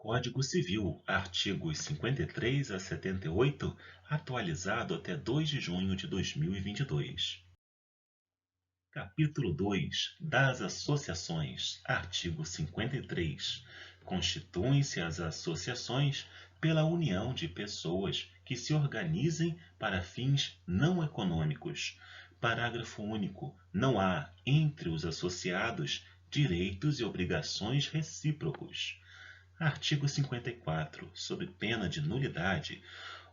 Código Civil, artigos 53 a 78, atualizado até 2 de junho de 2022. Capítulo 2 das Associações, artigo 53. Constituem-se as associações pela união de pessoas que se organizem para fins não econômicos. Parágrafo único. Não há, entre os associados, direitos e obrigações recíprocos. Artigo 54. Sob pena de nulidade,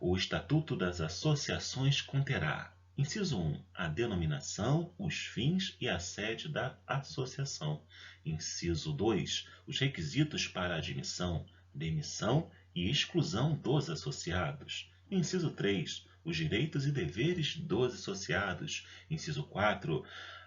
o Estatuto das Associações conterá: inciso 1. A denominação, os fins e a sede da associação. Inciso 2. Os requisitos para admissão, demissão e exclusão dos associados. Inciso 3. Os direitos e deveres dos associados. Inciso 4.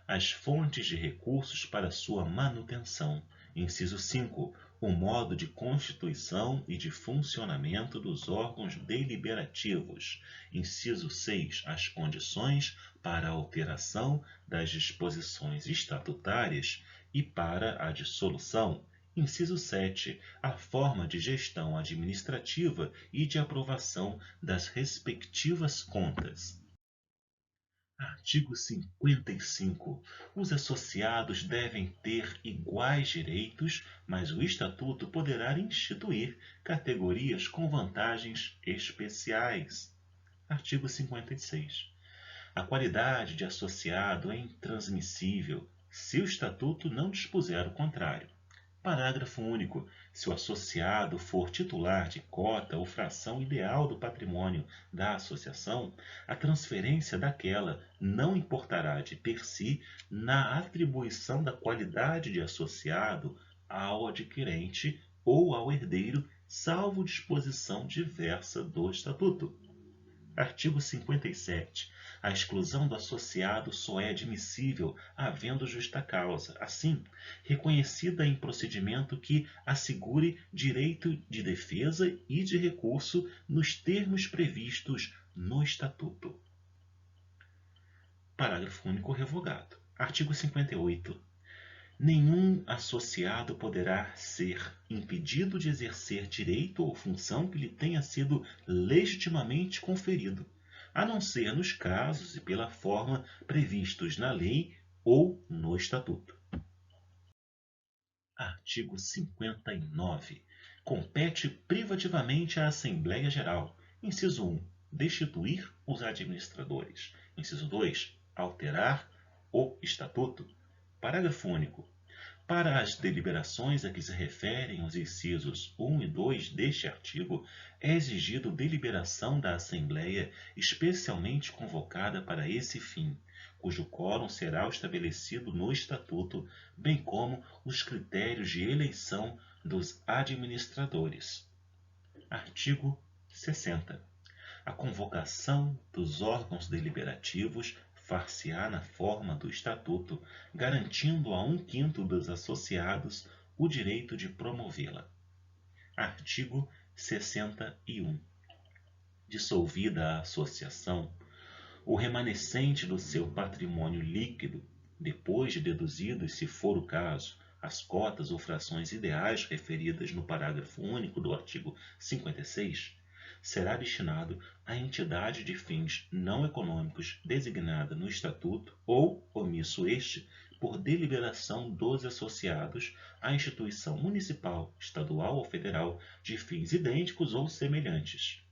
As fontes de recursos para sua manutenção. Inciso 5. O modo de constituição e de funcionamento dos órgãos deliberativos. Inciso 6. As condições para a alteração das disposições estatutárias e para a dissolução. Inciso 7. A forma de gestão administrativa e de aprovação das respectivas contas. Artigo 55. Os associados devem ter iguais direitos, mas o Estatuto poderá instituir categorias com vantagens especiais. Artigo 56. A qualidade de associado é intransmissível se o Estatuto não dispuser o contrário. Parágrafo único. Se o associado for titular de cota ou fração ideal do patrimônio da associação, a transferência daquela não importará de per si na atribuição da qualidade de associado ao adquirente ou ao herdeiro, salvo disposição diversa do Estatuto. Artigo 57. A exclusão do associado só é admissível havendo justa causa, assim, reconhecida em procedimento que assegure direito de defesa e de recurso nos termos previstos no Estatuto. Parágrafo único revogado. Artigo 58. Nenhum associado poderá ser impedido de exercer direito ou função que lhe tenha sido legitimamente conferido, a não ser nos casos e pela forma previstos na lei ou no Estatuto. Artigo 59. Compete privativamente à Assembleia Geral: inciso 1. Destituir os administradores. Inciso 2. Alterar o Estatuto. Parágrafo único. Para as deliberações a que se referem os incisos 1 e 2 deste artigo, é exigido deliberação da Assembleia especialmente convocada para esse fim, cujo quórum será estabelecido no Estatuto, bem como os critérios de eleição dos administradores. Artigo 60. A convocação dos órgãos deliberativos far-se-á na forma do Estatuto, garantindo a 1/5 dos associados o direito de promovê-la. Artigo 61. Dissolvida a associação, o remanescente do seu patrimônio líquido, depois de deduzidos, se for o caso, as cotas ou frações ideais referidas no parágrafo único do artigo 56, será destinado à entidade de fins não econômicos designada no Estatuto ou, omisso este, por deliberação dos associados, à instituição municipal, estadual ou federal de fins idênticos ou semelhantes.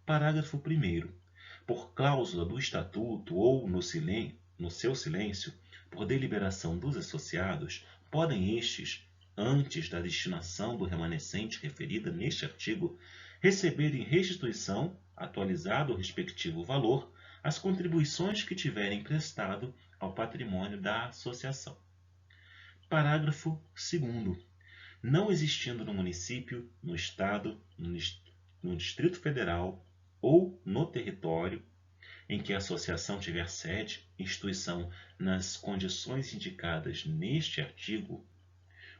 Parágrafo 1º. Por cláusula do Estatuto ou no seu silêncio, por deliberação dos associados, podem estes, antes da destinação do remanescente referida neste artigo, receber em restituição, atualizado o respectivo valor, as contribuições que tiverem prestado ao patrimônio da associação. Parágrafo 2º. Não existindo no município, no estado, no Distrito Federal ou no território em que a associação tiver sede, instituição nas condições indicadas neste artigo,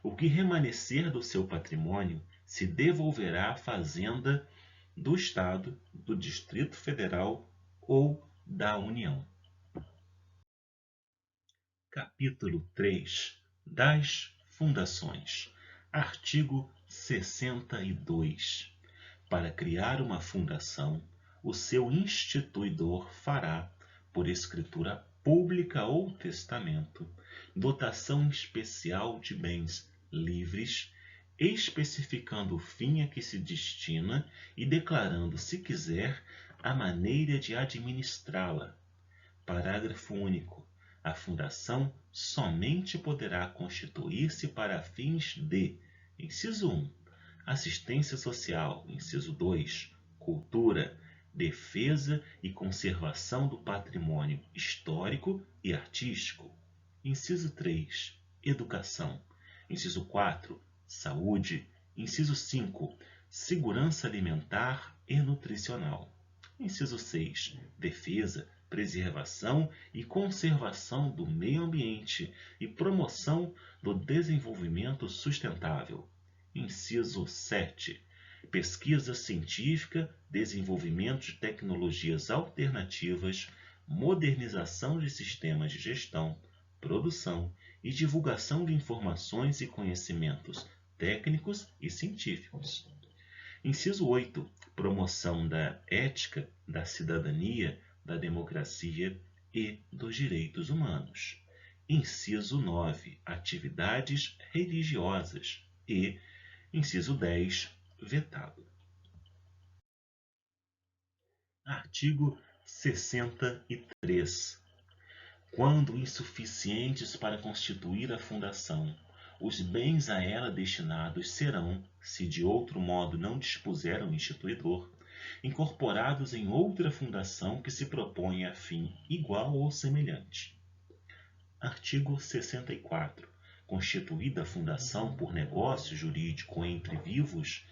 o que remanescer do seu patrimônio se devolverá à Fazenda do Estado, do Distrito Federal ou da União. Capítulo 3 das Fundações. Artigo 62. Para criar uma fundação, o seu instituidor fará, por escritura pública ou testamento, dotação especial de bens livres, especificando o fim a que se destina e declarando, se quiser, a maneira de administrá-la. Parágrafo único. A fundação somente poderá constituir-se para fins de: inciso 1, assistência social; inciso 2, cultura, defesa e conservação do patrimônio histórico e artístico; inciso 3, educação; inciso 4, saúde; inciso 5, segurança alimentar e nutricional; inciso 6, defesa, preservação e conservação do meio ambiente e promoção do desenvolvimento sustentável; inciso 7, pesquisa científica, desenvolvimento de tecnologias alternativas, modernização de sistemas de gestão, produção e divulgação de informações e conhecimentos técnicos e científicos; inciso 8, promoção da ética, da cidadania, da democracia e dos direitos humanos; inciso 9, atividades religiosas; e inciso 10, vetado. Artigo 63. Quando insuficientes para constituir a fundação, os bens a ela destinados serão, se de outro modo não dispuser o instituidor, incorporados em outra fundação que se propõe a fim igual ou semelhante. Artigo 64. Constituída a fundação por negócio jurídico entre vivos,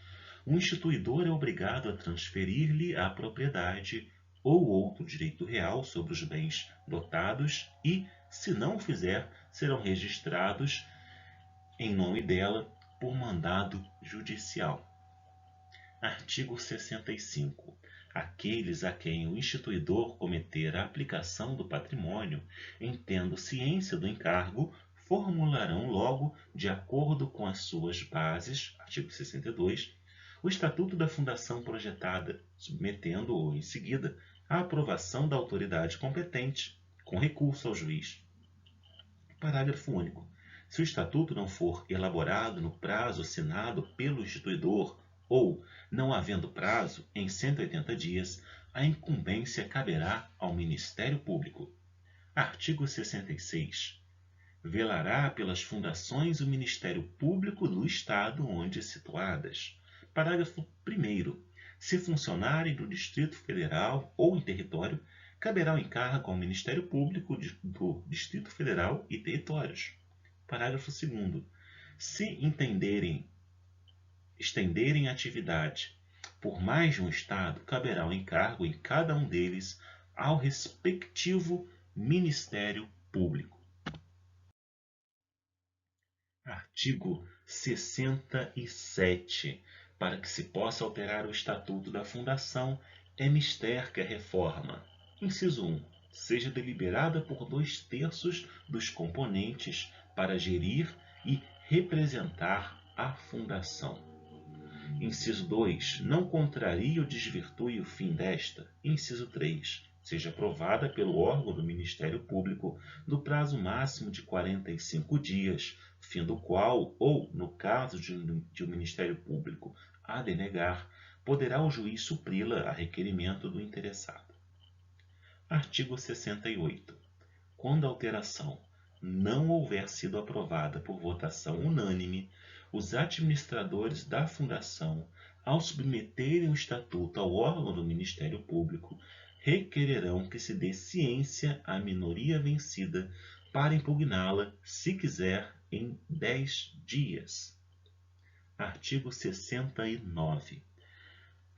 o instituidor é obrigado a transferir-lhe a propriedade ou outro direito real sobre os bens dotados e, se não o fizer, serão registrados em nome dela por mandado judicial. Artigo 65. Aqueles a quem o instituidor cometer a aplicação do patrimônio, em tendo ciência do encargo, formularão logo, de acordo com as suas bases, artigo 62, o estatuto da fundação projetada, submetendo-o, em seguida, à aprovação da autoridade competente, com recurso ao juiz. Parágrafo único. Se o estatuto não for elaborado no prazo assinado pelo instituidor ou, não havendo prazo, em 180 dias, a incumbência caberá ao Ministério Público. Artigo 66. Velará pelas fundações o Ministério Público do Estado onde situadas. Parágrafo 1º. Se funcionarem do Distrito Federal ou em território, caberá o encargo ao Ministério Público do Distrito Federal e territórios. Parágrafo 2º. Se estenderem a atividade por mais de um Estado, caberá o encargo em cada um deles ao respectivo Ministério Público. Artigo 67. Para que se possa alterar o estatuto da Fundação, é mister que a reforma, inciso 1, seja deliberada por 2/3 dos componentes para gerir e representar a Fundação. Inciso 2. Não contrarie ou desvirtue o fim desta. Inciso 3. Seja aprovada pelo órgão do Ministério Público no prazo máximo de 45 dias, fim do qual, ou, no caso de o Ministério Público a denegar, poderá o juiz supri-la a requerimento do interessado. Artigo 68. Quando a alteração não houver sido aprovada por votação unânime, os administradores da Fundação, ao submeterem o estatuto ao órgão do Ministério Público, requererão que se dê ciência à minoria vencida para impugná-la, se quiser, em 10 dias. Artigo 69.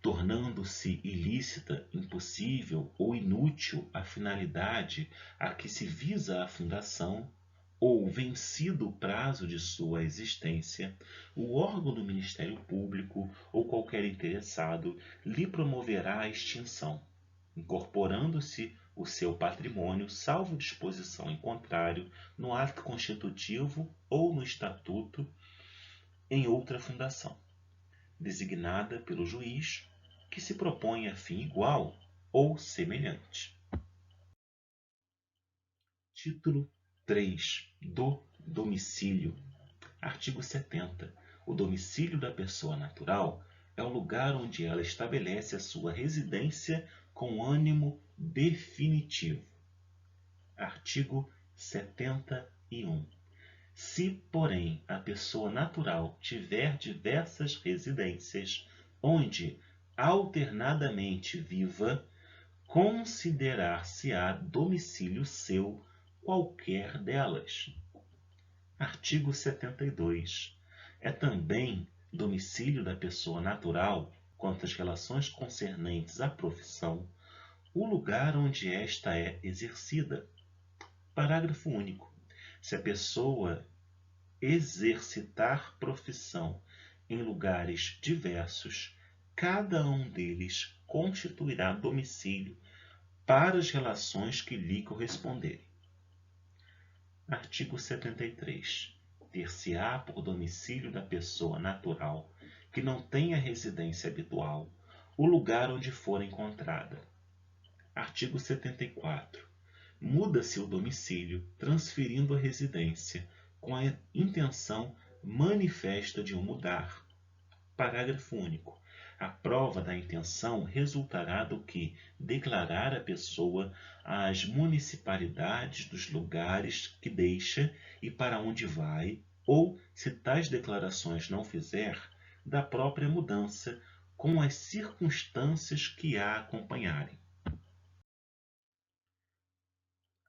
Tornando-se ilícita, impossível ou inútil a finalidade a que se visa a fundação, ou vencido o prazo de sua existência, o órgão do Ministério Público ou qualquer interessado lhe promoverá a extinção, incorporando-se o seu patrimônio, salvo disposição em contrário, no ato constitutivo ou no estatuto em outra fundação. designada pelo juiz, que se propõe a fim igual ou semelhante. Título 3 do domicílio. Artigo 70. O domicílio da pessoa natural é o lugar onde ela estabelece a sua residência com ânimo definitivo. Artigo 71. Se, porém, a pessoa natural tiver diversas residências, onde alternadamente viva, considerar-se-á domicílio seu qualquer delas. Artigo 72. É também domicílio da pessoa natural, quanto às relações concernentes à profissão, o lugar onde esta é exercida. Parágrafo único. Se a pessoa exercitar profissão em lugares diversos, cada um deles constituirá domicílio para as relações que lhe corresponderem. Artigo 73. Ter-se-á por domicílio da pessoa natural que não tenha residência habitual o lugar onde for encontrada. Artigo 74. Muda-se o domicílio, transferindo a residência, com a intenção manifesta de o mudar. Parágrafo único. A prova da intenção resultará do que declarar a pessoa às municipalidades dos lugares que deixa e para onde vai, ou, se tais declarações não fizer, da própria mudança, com as circunstâncias que a acompanharem.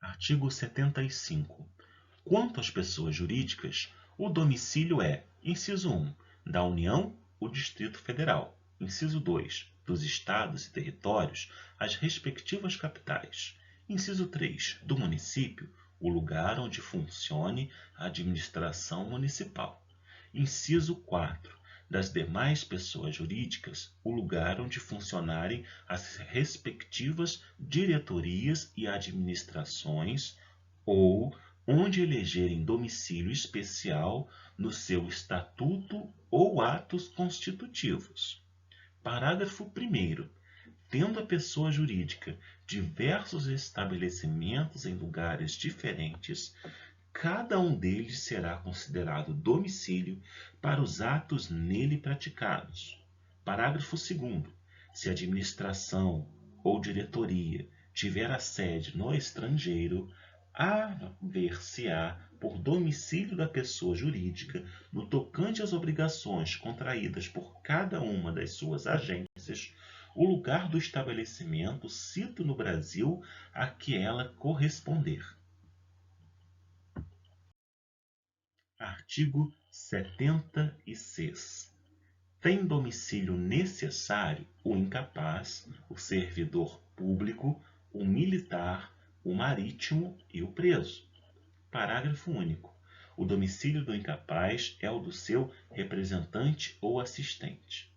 Artigo 75. Quanto às pessoas jurídicas, o domicílio é: inciso 1, da União, o Distrito Federal; inciso 2, dos Estados e Territórios, as respectivas capitais; inciso 3, do município, o lugar onde funcione a administração municipal; inciso 4, das demais pessoas jurídicas, o lugar onde funcionarem as respectivas diretorias e administrações, ou onde elegerem domicílio especial no seu estatuto ou atos constitutivos. Parágrafo 1º. Tendo a pessoa jurídica diversos estabelecimentos em lugares diferentes, cada um deles será considerado domicílio para os atos nele praticados. Parágrafo 2º. Se a administração ou diretoria tiver a sede no estrangeiro, haver-se-á por domicílio da pessoa jurídica, no tocante às obrigações contraídas por cada uma das suas agências, o lugar do estabelecimento sito no Brasil a que ela corresponder. Artigo 76. Tem domicílio necessário o incapaz, o servidor público, o militar, o marítimo e o preso. Parágrafo único. O domicílio do incapaz é o do seu representante ou assistente.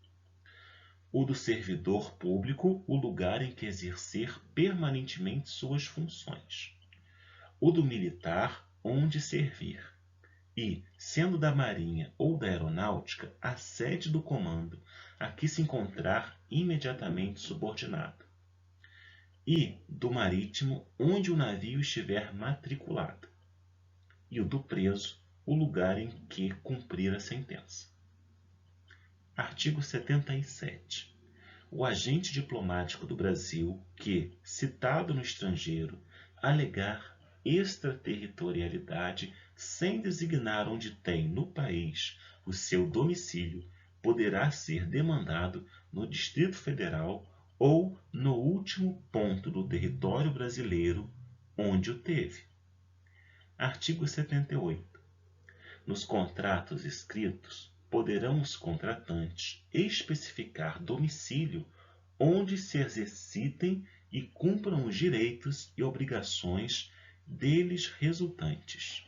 O do servidor público, o lugar em que exercer permanentemente suas funções. O do militar, onde servir. E, sendo da Marinha ou da Aeronáutica, a sede do comando a que se encontrar imediatamente subordinado. E do Marítimo, onde o navio estiver matriculado. E o do preso, o lugar em que cumprir a sentença. Artigo 77. O agente diplomático do Brasil que, citado no estrangeiro, alegar extraterritorialidade sem designar onde tem no país o seu domicílio, poderá ser demandado no Distrito Federal ou no último ponto do território brasileiro onde o teve. Artigo 78. Nos contratos escritos, poderão os contratantes especificar domicílio onde se exercitem e cumpram os direitos e obrigações deles resultantes.